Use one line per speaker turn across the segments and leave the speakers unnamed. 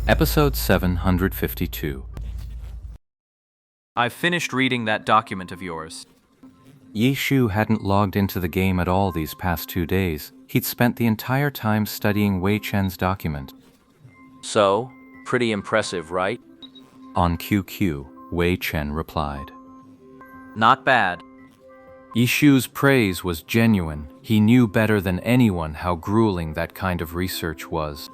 Episode 752.
I've finished reading that document of yours.
Yi Shu hadn't logged into the game at all these past 2 days. He'd spent the entire time studying Wei Chen's document.
So, pretty impressive, right?
On QQ, Wei Chen replied.
Not bad.
Yi Shu's praise was genuine. He knew better than anyone how grueling that kind of research was.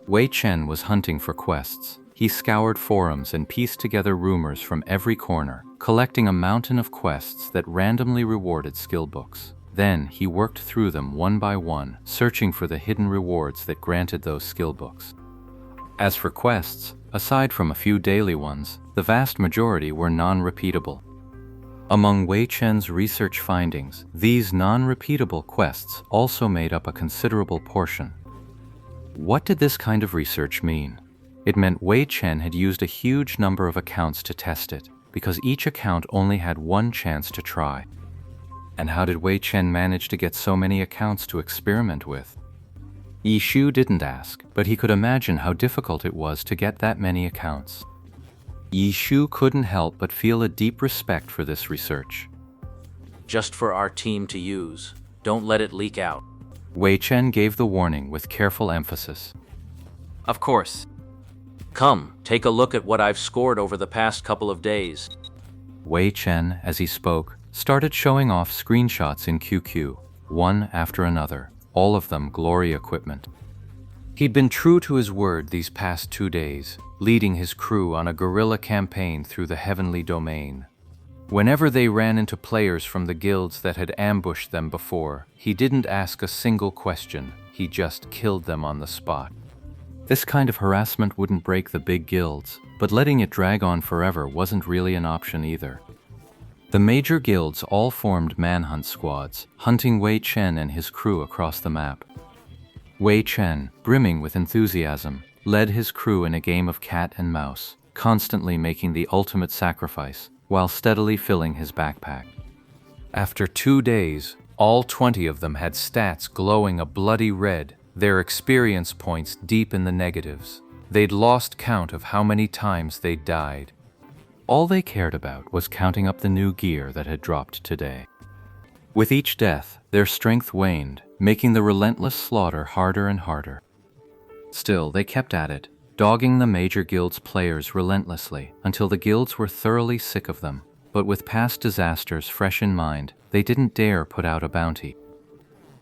Wei Chen was hunting for quests. He scoured forums and pieced together rumors from every corner, collecting a mountain of quests that randomly rewarded skill books. Then he worked through them one by one, searching for the hidden rewards that granted those skill books. As for quests, aside from a few daily ones, the vast majority were non-repeatable. Among Wei Chen's research findings, these non-repeatable quests also made up a considerable portion. What did this kind of research mean? It meant Wei Chen had used a huge number of accounts to test it, because each account only had one chance to try. And how did Wei Chen manage to get so many accounts to experiment with? Yi Shu didn't ask, but he could imagine how difficult it was to get that many accounts. Yi Shu couldn't help but feel a deep respect for this research.
Just for our team to use. Don't let it leak out.
Wei Chen gave the warning with careful emphasis.
Of course.
Come, take a look at what I've scored over the past couple of days.
Wei Chen, as he spoke, started showing off screenshots in QQ, one after another, all of them glory equipment. He'd been true to his word these past 2 days, leading his crew on a guerrilla campaign through the heavenly domain. Whenever they ran into players from the guilds that had ambushed them before, he didn't ask a single question, he just killed them on the spot. This kind of harassment wouldn't break the big guilds, but letting it drag on forever wasn't really an option either. The major guilds all formed manhunt squads, hunting Wei Chen and his crew across the map. Wei Chen, brimming with enthusiasm, led his crew in a game of cat and mouse, constantly making the ultimate sacrifice, while steadily filling his backpack. After 2 days, all 20 of them had stats glowing a bloody red, their experience points deep in the negatives. They'd lost count of how many times they'd died. All they cared about was counting up the new gear that had dropped today. With each death, their strength waned, making the relentless slaughter harder and harder. Still, they kept at it, dogging the major guild's players relentlessly until the guilds were thoroughly sick of them. But with past disasters fresh in mind, they didn't dare put out a bounty.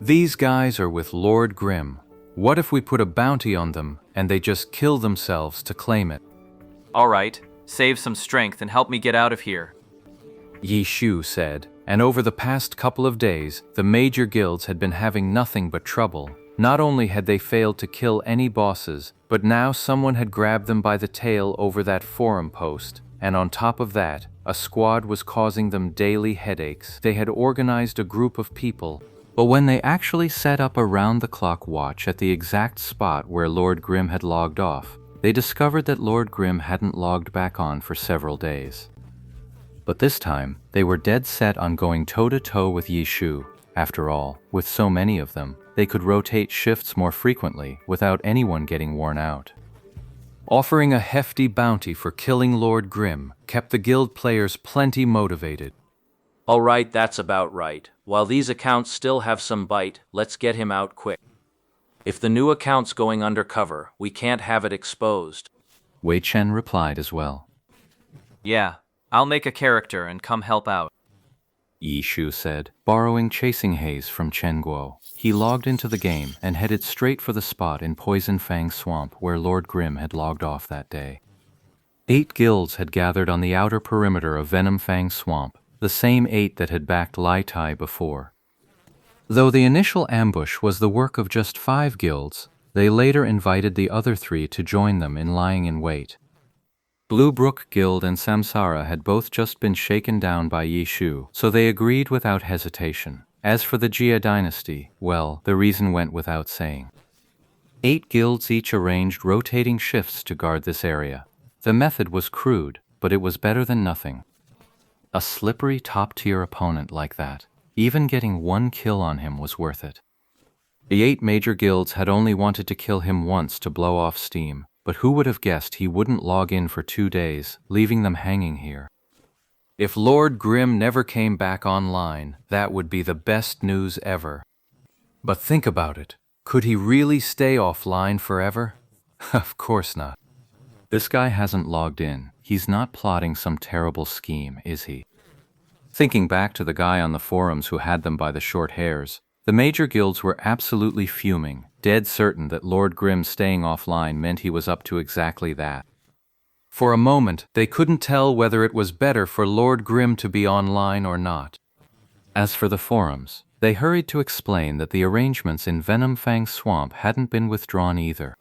These guys are with Lord Grimm. What if we put a bounty on them and they just kill themselves to claim it?
All right, save some strength and help me get out of here.
Yi Shu said, and over the past couple of days, the major guilds had been having nothing but trouble. Not only had they failed to kill any bosses, but now someone had grabbed them by the tail over that forum post, and on top of that, a squad was causing them daily headaches. They had organized a group of people, but when they actually set up a round-the-clock watch at the exact spot where Lord Grimm had logged off, they discovered that Lord Grimm hadn't logged back on for several days. But this time, they were dead set on going toe-to-toe with Yi Shu. After all, with so many of them, they could rotate shifts more frequently without anyone getting worn out. Offering a hefty bounty for killing Lord Grimm kept the guild players plenty motivated.
All right, that's about right. While these accounts still have some bite, let's get him out quick. If the new account's going undercover, we can't have it exposed.
Wei Chen replied as well.
Yeah, I'll make a character and come help out.
Yi Shu said, borrowing chasing haze from Chen Guo. He logged into the game and headed straight for the spot in Poison Fang Swamp where Lord Grimm had logged off that day. 8 guilds had gathered on the outer perimeter of Venom Fang Swamp, the same 8 that had backed Lai Tai before. Though the initial ambush was the work of just 5 guilds, they later invited the other 3 to join them in lying in wait. Blue Brook Guild and Samsara had both just been shaken down by Yi Shu, so they agreed without hesitation. As for the Jia dynasty, well, the reason went without saying. 8 guilds each arranged rotating shifts to guard this area. The method was crude, but it was better than nothing. A slippery top-tier opponent like that, even getting 1 kill on him was worth it. The 8 major guilds had only wanted to kill him once to blow off steam, but who would have guessed he wouldn't log in for 2 days, leaving them hanging here? If Lord Grimm never came back online, that would be the best news ever. But think about it. Could he really stay offline forever? Of course not. This guy hasn't logged in. He's not plotting some terrible scheme, is he? Thinking back to the guy on the forums who had them by the short hairs, the major guilds were absolutely fuming, dead certain that Lord Grimm staying offline meant he was up to exactly that. For a moment, they couldn't tell whether it was better for Lord Grimm to be online or not. As for the forums, they hurried to explain that the arrangements in Venomfang Swamp hadn't been withdrawn either.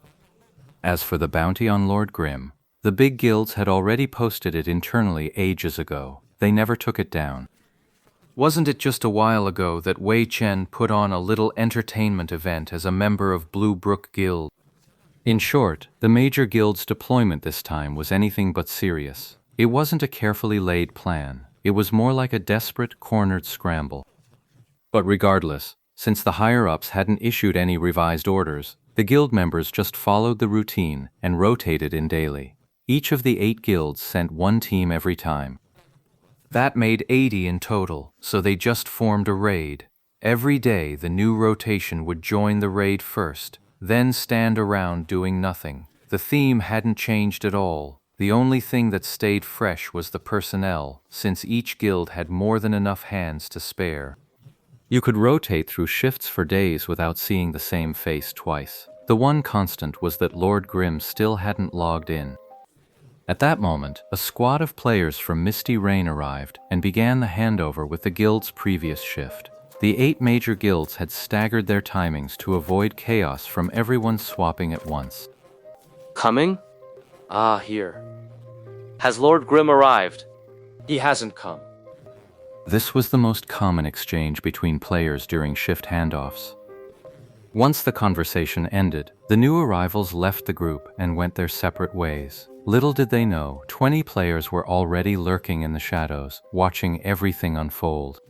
As for the bounty on Lord Grimm, the big guilds had already posted it internally ages ago. They never took it down. Wasn't it just a while ago that Wei Chen put on a little entertainment event as a member of Blue Brook Guild? In short, the major guild's deployment this time was anything but serious. It wasn't a carefully laid plan. It was more like a desperate, cornered scramble. But regardless, since the higher-ups hadn't issued any revised orders, the guild members just followed the routine and rotated in daily. Each of the 8 guilds sent 1 team every time. That made 80 in total, so they just formed a raid. Every day the new rotation would join the raid first, then stand around doing nothing. The theme hadn't changed at all. The only thing that stayed fresh was the personnel, since each guild had more than enough hands to spare. You could rotate through shifts for days without seeing the same face twice. The one constant was that Lord Grimm still hadn't logged in. At that moment, a squad of players from Misty Rain arrived and began the handover with the guild's previous shift. The 8 major guilds had staggered their timings to avoid chaos from everyone swapping at once.
Coming? Ah, here. Has Lord Grimm arrived? He hasn't come.
This was the most common exchange between players during shift handoffs. Once the conversation ended, the new arrivals left the group and went their separate ways. Little did they know, 20 players were already lurking in the shadows, watching everything unfold.